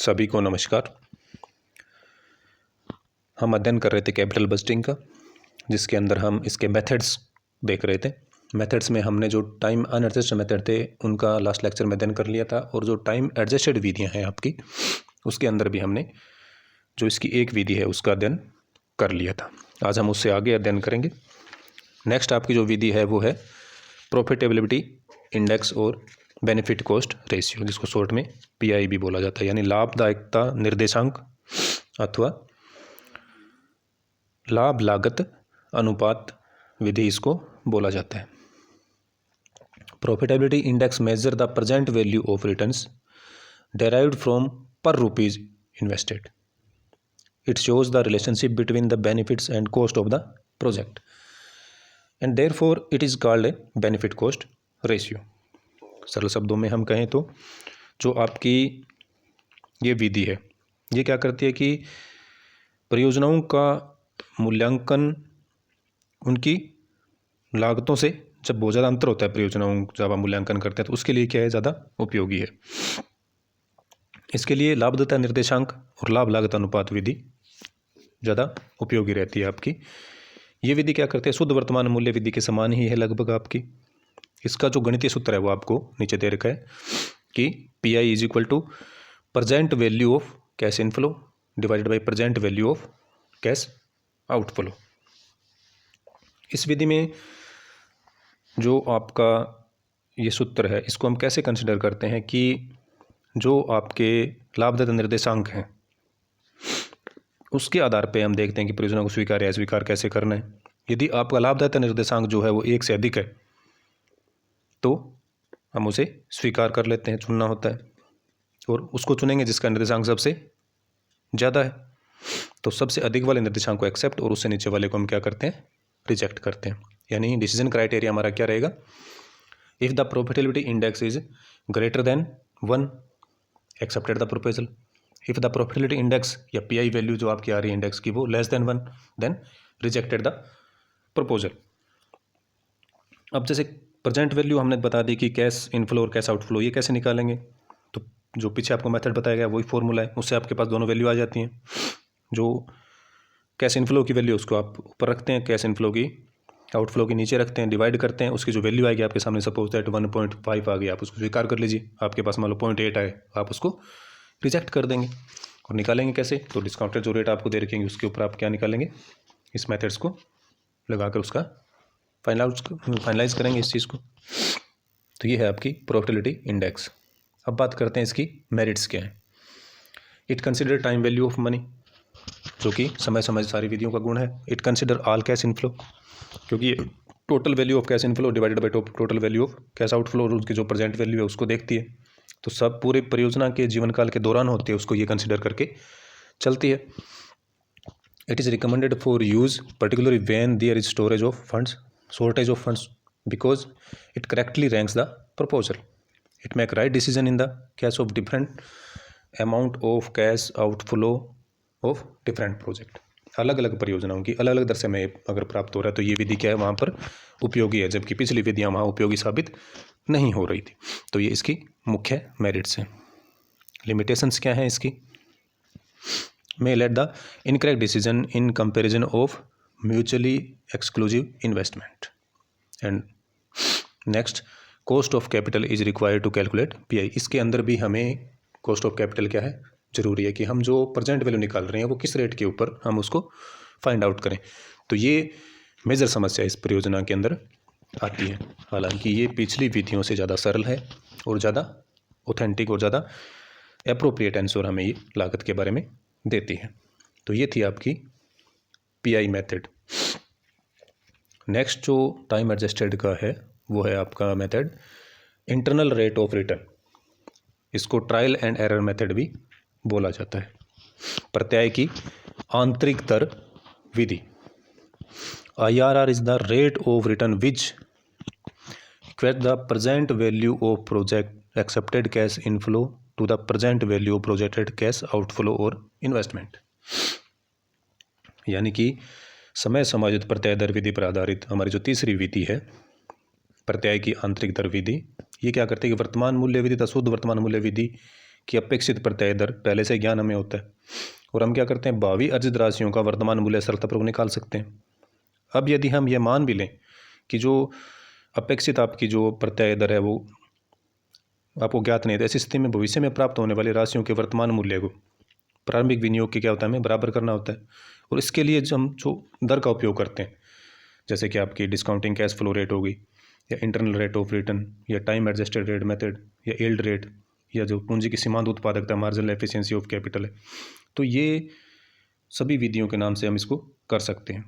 सभी को नमस्कार। हम अध्ययन कर रहे थे कैपिटल बजटिंग का, जिसके अंदर हम इसके मेथड्स देख रहे थे। मेथड्स में हमने जो टाइम अनएडजस्टेड मेथड थे उनका लास्ट लेक्चर में अध्ययन कर लिया था, और जो टाइम एडजस्टेड विधियां हैं आपकी, उसके अंदर भी हमने जो इसकी एक विधि है उसका अध्ययन कर लिया था। आज हम उससे आगे अध्ययन करेंगे। नेक्स्ट आपकी जो विधि है वो है प्रॉफिटेबिलिटी इंडेक्स और बेनिफिट कॉस्ट रेशियो, जिसको शॉर्ट में PI भी बोला जाता है, यानी लाभदायकता निर्देशांक अथवा लाभ लागत अनुपात विधि इसको बोला जाता है। Profitability index measure the present value of returns derived from per rupees invested. It shows the relationship between the benefits and cost of the project, and therefore it is called a benefit cost ratio. सरल शब्दों में हम कहें तो जो आपकी ये विधि है ये क्या करती है कि परियोजनाओं का मूल्यांकन उनकी लागतों से, जब बहुत ज़्यादा अंतर होता है परियोजनाओं जब आप मूल्यांकन करते हैं तो उसके लिए क्या है, ज़्यादा उपयोगी है। इसके लिए लाभदायकता निर्देशांक और लाभ लागत अनुपात विधि ज़्यादा उपयोगी रहती है आपकी। ये विधि क्या करते हैं, शुद्ध वर्तमान मूल्य विधि के समान ही है लगभग आपकी। इसका जो गणितीय सूत्र है वो आपको नीचे दे रखा है कि PI is equal to present value of cash inflow divided by present value of cash outflow. इस विधि में जो आपका ये सूत्र है इसको हम कैसे कंसिडर करते हैं कि जो आपके लाभदायक निर्देशांक हैं उसके आधार पे हम देखते हैं कि परियोजना को स्वीकार या अस्वीकार कैसे करना है। यदि आपका लाभदायक निर्देशांक जो है वो 1 से अधिक है तो हम उसे स्वीकार कर लेते हैं, चुनना होता है, और उसको चुनेंगे जिसका निर्देशांक सबसे ज़्यादा है। तो सबसे अधिक वाले निर्देशांक को एक्सेप्ट और उससे नीचे वाले को हम क्या करते हैं, रिजेक्ट करते हैं। यानी डिसीजन क्राइटेरिया हमारा क्या रहेगा, if the profitability index is greater than 1 accepted the proposal, if the profitability index या PI वैल्यू जो आपकी आ रही है इंडेक्स की वो less than 1 then rejected the proposal. अब जैसे प्रेजेंट वैल्यू हमने बता दी कि कैश इनफ्लो और कैश आउटफ्लो ये कैसे निकालेंगे, तो जो पीछे आपको मेथड बताया गया वही फॉर्मूला है, उससे आपके पास दोनों वैल्यू आ जाती हैं। जो कैश इनफ्लो की वैल्यू उसको आप ऊपर रखते हैं, कैश इनफ्लो की आउटफ्लो की नीचे रखते हैं, डिवाइड करते हैं, उसकी जो वैल्यू आएगी आपके सामने, सपोज दैट 1.5 आ गई, आप उसको स्वीकार कर लीजिए। आपके पास मान लो 0.8 आए, आप उसको रिजेक्ट कर देंगे। और निकालेंगे कैसे, तो डिस्काउंटेड जो रेट आपको दे रखेंगे उसके ऊपर आप क्या निकालेंगे, इस मेथड्स को लगाकर उसका फाइनलाइज करेंगे इस चीज़ को। तो ये है आपकी प्रॉफिटेबिलिटी इंडेक्स। अब बात करते हैं इसकी मेरिट्स क्या है। It consider time value of money, जो कि समय समय सारी विधियों का गुण है। It consider all cash inflow, क्योंकि ये total value of cash inflow divided by total value of cash outflow और उसकी जो प्रेजेंट वैल्यू है उसको देखती है। तो सब पूरे परियोजना के जीवन काल के दौरान होती है, उसको ये कंसिडर करके चलती है। It is recommended for use particularly when there is shortage of funds because it correctly ranks the proposal. It make right decision in the case of different amount of cash outflow of different project. अलग अलग परियोजनाओं की अलग अलग दर से में अगर प्राप्त हो रहा है तो ये विधि क्या है, वहाँ पर उपयोगी है, जबकि पिछली विधियाँ वहाँ उपयोगी साबित नहीं हो रही थी। तो ये इसकी मुख्य मेरिट्स हैं। लिमिटेशंस क्या हैं इसकी, may let the incorrect decision in comparison of mutually exclusive investment. And next, cost of capital is required to calculate PI. इसके अंदर भी हमें cost of capital क्या है, जरूरी है कि हम जो प्रेजेंट वैल्यू निकाल रहे हैं वो किस रेट के ऊपर हम उसको फाइंड आउट करें। तो ये मेजर समस्या इस परियोजना के अंदर आती है। हालांकि ये पिछली विधियों से ज़्यादा सरल है और ज़्यादा ऑथेंटिक और ज़्यादा एप्रोप्रिएट आंसर हमें ये लागत के बारे में देती है। तो ये थी आपकी PI मेथड। नेक्स्ट जो टाइम एडजस्टेड का है वो है आपका method internal rate of return. इसको ट्रायल एंड एरर मेथड भी बोला जाता है। प्रत्याय की आंतरिक दर विधि। IRR is the rate of return which equate the present value of project accepted cash inflow to the present value of projected cash outflow और इन्वेस्टमेंट। यानी कि समय समायोजित प्रत्याय दर विधि पर आधारित हमारी जो तीसरी विधि है प्रत्याय की आंतरिक दर विधि, ये क्या करती है कि वर्तमान मूल्य विधि तथा शुद्ध वर्तमान मूल्य विधि कि अपेक्षित प्रत्यय दर पहले से ज्ञान हमें होता है और हम क्या करते हैं, भावी अर्जित राशियों का वर्तमान मूल्य सरलतापूर्वक निकाल सकते हैं। अब यदि हम ये मान भी लें कि जो अपेक्षित आपकी जो प्रत्यय दर है वो आपको ज्ञात नहीं है, तो ऐसी स्थिति में भविष्य में प्राप्त होने वाली राशियों के वर्तमान मूल्य को प्रारंभिक विनियोग के क्या होता है, हमें बराबर करना होता है। और इसके लिए हम जो दर का उपयोग करते हैं, जैसे कि आपकी डिस्काउंटिंग कैश फ्लो रेट होगी, या इंटरनल रेट ऑफ रिटर्न, या टाइम एडजस्टेड रेट मेथड, या यील्ड रेट, या जो पूंजी की सीमांत उत्पादकता मार्जिनल एफिशिएंसी ऑफ कैपिटल है, तो ये सभी विधियों के नाम से हम इसको कर सकते हैं।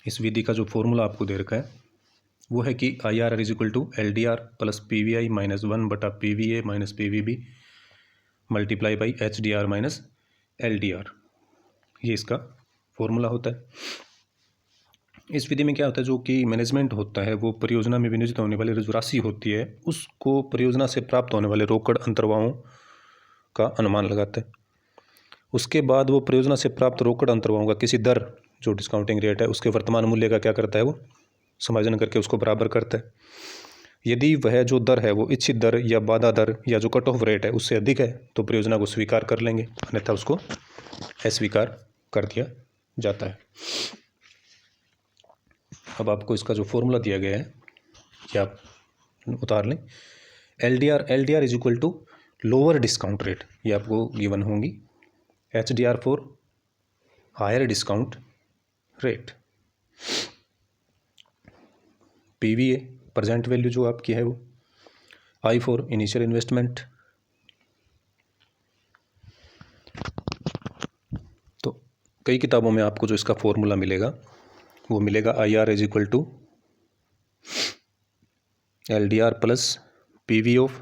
इस विधि का जो फॉर्मूला आपको दे रखा है वो है कि IRR is equal to LDR plus PVI minus 1 बटा PVA minus PVB multiply by HDR minus LDR, ये इसका फॉर्मूला होता है। इस विधि में क्या होता है, जो कि मैनेजमेंट होता है वो परियोजना में विनियोजित होने वाली जो राशि होती है उसको परियोजना से प्राप्त होने वाले रोकड़ अंतर्वाहों का अनुमान लगाता है। उसके बाद वो परियोजना से प्राप्त रोकड़ अंतर्वाहों का किसी दर, जो डिस्काउंटिंग रेट है, उसके वर्तमान मूल्य का क्या करता है, वो समायोजन करके उसको बराबर करता है। यदि वह जो दर है वो इच्छित दर या बाधा दर या जो कट ऑफ रेट है उससे अधिक है तो परियोजना को स्वीकार कर लेंगे, अन्यथा उसको अस्वीकार कर दिया जाता है। अब आपको इसका जो फॉर्मूला दिया गया है ये आप उतार लें। LDR is equal to lower discount rate, ये आपको गिवन होंगी। HDR for higher discount rate. PVA present value जो आपकी है वो। I for initial investment. तो कई किताबों में आपको जो इसका फॉर्मूला मिलेगा वो मिलेगा IR is equal to LDR plus PV of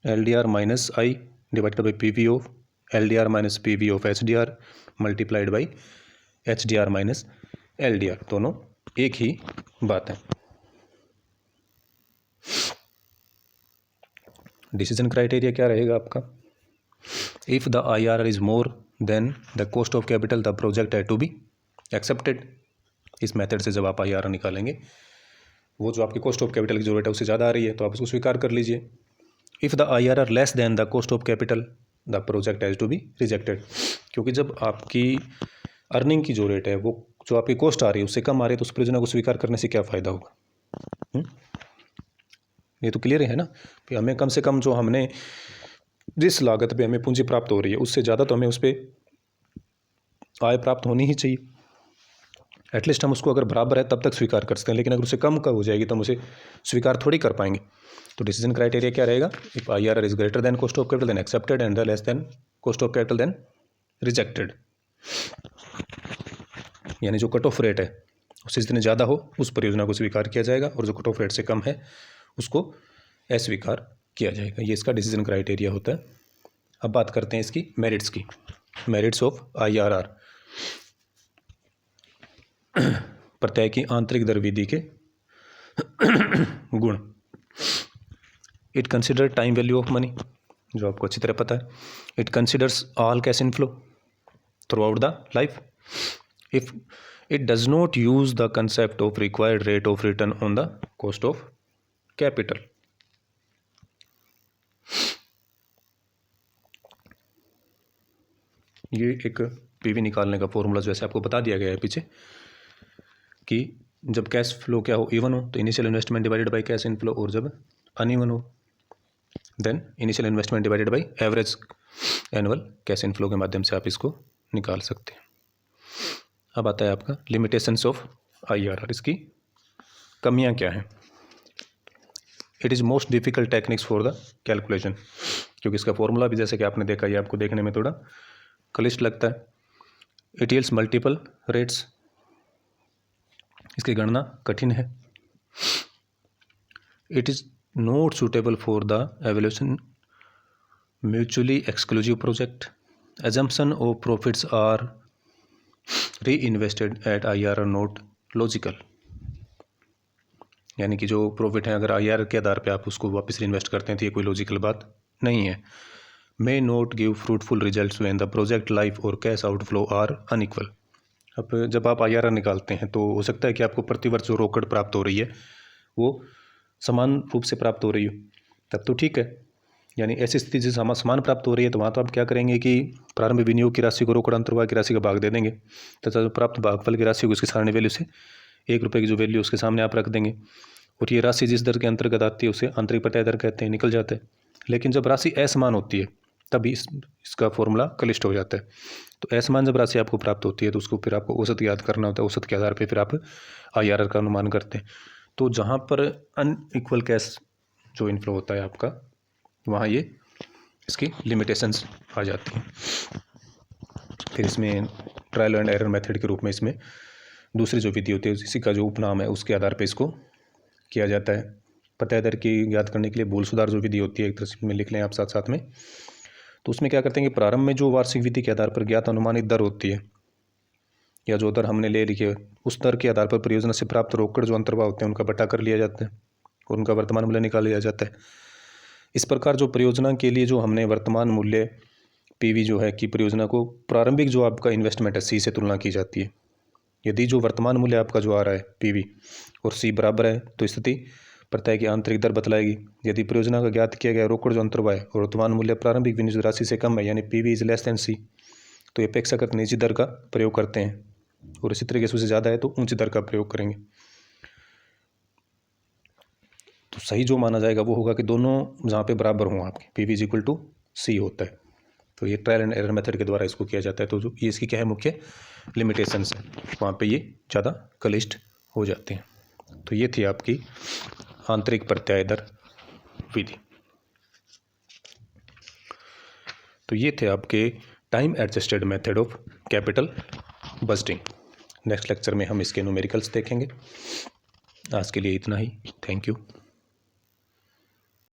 LDR minus I divided by PV of LDR minus PV of HDR multiplied by HDR minus LDR, दोनों एक ही बात है। डिसीजन क्राइटेरिया क्या रहेगा आपका, if the IRR is more than the cost of capital the project है to be accepted. इस method से जब आप IRR निकालेंगे, वो जो आपकी कॉस्ट ऑफ कैपिटल की जरूरत है उससे ज़्यादा आ रही है तो आप उसको स्वीकार कर लीजिए। If the IRR less than the cost of capital the project has to be rejected, क्योंकि जब आपकी अर्निंग की जो रेट है वो जो आपकी कॉस्ट आ रही है उससे कम आ रही है तो उस परियोजना को स्वीकार करने से क्या फ़ायदा होगा। ये तो क्लियर है ना कि हमें कम से कम जो हमने जिस लागत पे हमें पूंजी प्राप्त हो रही है उससे ज़्यादा तो हमें उस पर आय प्राप्त होनी ही चाहिए। एटलीस्ट हम उसको अगर बराबर है तब तक स्वीकार कर सकते हैं, लेकिन अगर उससे कम का हो जाएगी तो हम उसे स्वीकार थोड़ी कर पाएंगे। तो डिसीजन क्राइटेरिया क्या रहेगा, if IRR is greater than cost of capital then accepted and the less than cost of capital then rejected. यानी जो कट ऑफ रेट है उससे जितने ज़्यादा हो उस परियोजना को स्वीकार किया जाएगा और जो कट ऑफ रेट से कम है उसको अस्वीकार किया जाएगा। ये इसका डिसीजन क्राइटेरिया होता है। अब बात करते हैं इसकी मेरिट्स की, मेरिट्स ऑफ IRR। प्रत्यय की आंतरिक दर विधि के गुण। It consider time value of money, जो आपको अच्छी तरह पता है। It considers all cash inflow through out the life. If it does not use the concept of required rate of return on the cost of capital. ये एक PV निकालने का फॉर्मूला जैसे आपको बता दिया गया है पीछे कि जब कैश फ्लो क्या हो, इवन हो तो initial investment divided by cash inflow, और जब अनइवन हो then initial investment divided by average annual cash inflow के माध्यम से आप इसको निकाल सकते हैं। अब आता है आपका लिमिटेशंस ऑफ IRR, इसकी कमियां क्या हैं। It is most difficult techniques for the calculation, क्योंकि इसका फॉर्मूला भी जैसे कि आपने देखा ये आपको देखने में थोड़ा क्लिष्ट लगता है। इट यील्ड्स मल्टीपल रेट्स, इसकी गणना कठिन है। It is not suitable for the evaluation mutually exclusive project. Assumption of profits are reinvested at IRR not logical, यानी कि जो प्रॉफिट है अगर IRR के आधार पे आप उसको वापस इन्वेस्ट करते हैं तो ये कोई लॉजिकल बात नहीं है। May not give fruitful results when the project life और कैश आउटफ्लो आर अनइक्वल। अब जब आप IRR निकालते हैं तो हो सकता है कि आपको प्रतिवर्ष जो रोकड़ प्राप्त हो रही है वो समान रूप से प्राप्त हो रही हो, तब तो ठीक है। यानी ऐसी स्थिति से समान प्राप्त हो रही है तो वहाँ तो आप क्या करेंगे कि प्रारंभिक विनियोग की राशि को रोकड़ अंतर्वाह की राशि का भाग दे देंगे तथा जो प्राप्त भागफल की राशि को उसकी सारणी वैल्यू से 1 रुपये की जो वैल्यू उसके सामने आप रख देंगे और ये राशि जिस दर के अंतर्गत आती है उसे आंतरिक प्रत्याय दर कहते हैं, निकल जाते हैं। लेकिन जब राशि असमान होती है तभी इसका फॉर्मूला क्लिष्ट हो जाता है। तो असमान जब राशि आपको प्राप्त होती है तो उसको फिर आपको औसत याद करना होता है, औसत के आधार पर फिर आप IRR का अनुमान करते हैं। तो जहाँ पर अनइक्वल कैश जो इनफ्लो होता है आपका, वहाँ ये इसकी लिमिटेशंस आ जाती हैं। फिर इसमें ट्रायल एंड एरर मेथड के रूप में इसमें दूसरी जो विधि होती है इसी का जो उपनाम है उसके आधार पर इसको किया जाता है। प्रत्याय दर की याद करने के लिए भूल सुधार जो विधि होती है एक तरह से में लिख लें आप साथ साथ में। तो उसमें क्या करते हैं कि प्रारंभ में जो वार्षिक विधि के आधार पर ज्ञात अनुमानित दर होती है या जो दर हमने ले लिखी है उस दर के आधार पर परियोजना से प्राप्त रोकड़ जो अंतर्वाह होते हैं उनका बटा कर लिया जाता है और उनका वर्तमान मूल्य निकाल लिया जाता है। इस प्रकार जो परियोजना के लिए जो हमने वर्तमान मूल्य PV जो है कि परियोजना को प्रारंभिक जो आपका इन्वेस्टमेंट है C से तुलना की जाती है। यदि जो वर्तमान मूल्य आपका जो आ रहा है PV और C बराबर है तो स्थिति प्रत्याय की आंतरिक दर बतलाएगी। यदि परियोजना का ज्ञात किया गया रोकड़ जो अंतर्वाह है और वर्तमान मूल्य प्रारंभिक विनियोजित राशि से कम है यानी PV is less than C तो अपेक्षाकृत निजी दर का प्रयोग करते हैं और इसी तरीके से उससे ज़्यादा है तो ऊंची दर का प्रयोग करेंगे। तो सही जो माना जाएगा वो होगा कि दोनों जहाँ पे बराबर हों आपके PV is equal to C होता है। तो ये ट्रायल एंड एरर मेथड के द्वारा इसको किया जाता है। तो जो ये इसकी क्या है मुख्य लिमिटेशंस है, वहाँ पे ये ज़्यादा क्लिष्ट हो जाते हैं। तो ये थी आपकी आंतरिक प्रत्याय दर विधि। तो ये थे आपके time adjusted method of capital budgeting. Next lecture में हम इसके न्यूमेरिकल्स देखेंगे। आज के लिए इतना ही। Thank you.